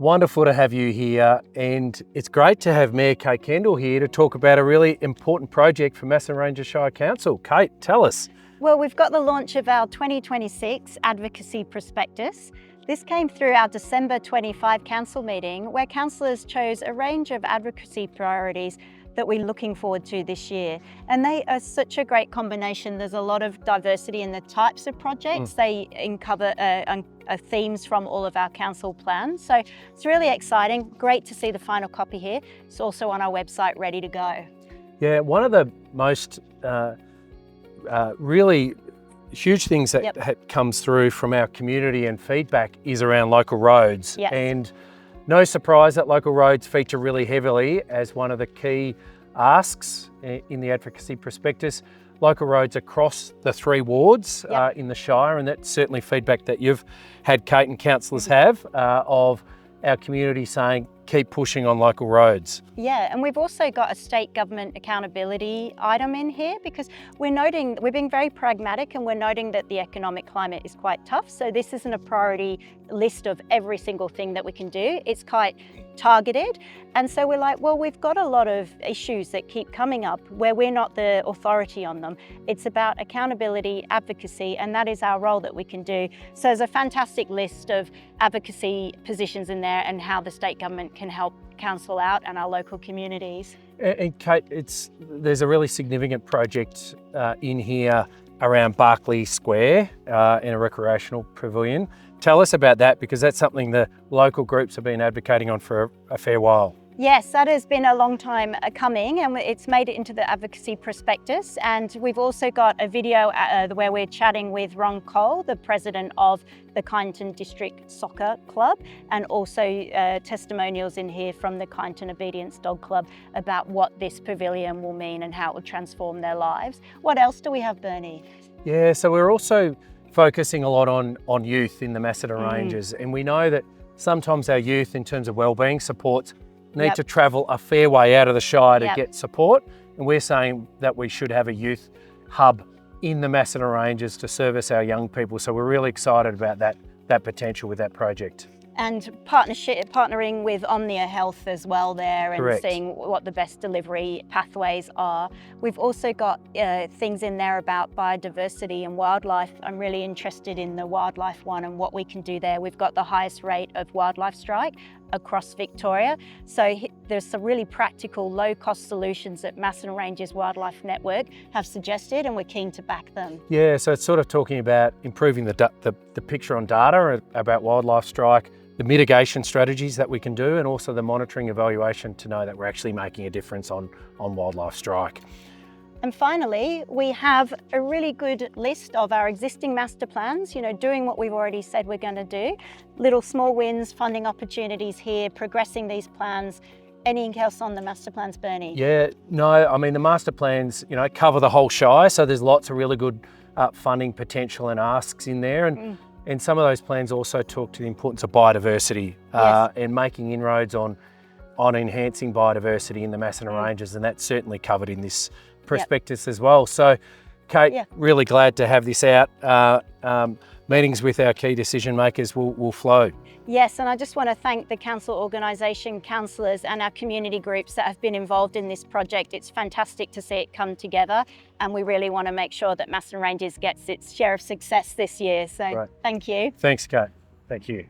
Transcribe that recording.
Wonderful to have you here, and it's great to have Mayor Kate Kendall here to talk about a really important project for Macedon Ranges Shire Council. Kate, tell us. Well, we've got the launch of our 2026 Advocacy Prospectus. This came through our December 25 council meeting, where councillors chose a range of advocacy priorities that we're looking forward to this year. And they are such a great combination. There's a lot of diversity in the types of projects. They cover themes from all of our council plans. So it's really exciting. Great to see the final copy here. It's also on our website, ready to go. Yeah, one of the most really huge things that comes through from our community and feedback is around local roads. Yes. And no surprise that local roads feature really heavily as one of the key asks in the Advocacy Prospectus. Local roads across the 3 wards in the Shire, and that's certainly feedback that you've had, Kate, and councillors have of our community saying, keep pushing on local roads. Yeah, and we've also got a state government accountability item in here because we're being very pragmatic and we're noting that the economic climate is quite tough. So this isn't a priority list of every single thing that we can do. It's quite targeted. And so we're like, well, we've got a lot of issues that keep coming up where we're not the authority on them. It's about accountability, advocacy, and that is our role that we can do. So there's a fantastic list of advocacy positions in there and how the state government can help council out and our local communities. And Kate, there's a really significant project in here around Barclay Square in a recreational pavilion. Tell us about that, because that's something the local groups have been advocating on for a fair while. Yes, that has been a long time coming, and it's made it into the Advocacy Prospectus. And we've also got a video where we're chatting with Ron Cole, the president of the Kyneton District Soccer Club, and also testimonials in here from the Kyneton Obedience Dog Club about what this pavilion will mean and how it will transform their lives. What else do we have, Bernie? Yeah, so we're also focusing a lot on youth in the Macedon Ranges, and we know that sometimes our youth, in terms of wellbeing supports, need to travel a fair way out of the Shire to get support. And we're saying that we should have a youth hub in the Macedon Ranges to service our young people. So we're really excited about that potential with that project. And partnering with Omnia Health as well there, and seeing what the best delivery pathways are. We've also got things in there about biodiversity and wildlife. I'm really interested in the wildlife one and what we can do there. We've got the highest rate of wildlife strike across Victoria. So there's some really practical, low-cost solutions that Macedon Ranges Wildlife Network have suggested, and we're keen to back them. Yeah, so it's sort of talking about improving the picture on data about wildlife strike, the mitigation strategies that we can do, and also the monitoring evaluation to know that we're actually making a difference on wildlife strike. And finally, we have a really good list of our existing master plans, doing what we've already said we're going to do. Little small wins, funding opportunities here, progressing these plans. Anything else on the master plans, Bernie? Yeah, no, I mean, the master plans, cover the whole Shire, so there's lots of really good funding potential and asks in there. And some of those plans also talk to the importance of biodiversity and making inroads on enhancing biodiversity in the Macedon Ranges, and that's certainly covered in this prospectus as well. So, Kate, really glad to have this out. Meetings with our key decision makers will flow. Yes, and I just want to thank the council organisation, councillors and our community groups that have been involved in this project. It's fantastic to see it come together, and we really want to make sure that Macedon Ranges gets its share of success this year. So thank you. Thanks, Kate. Thank you.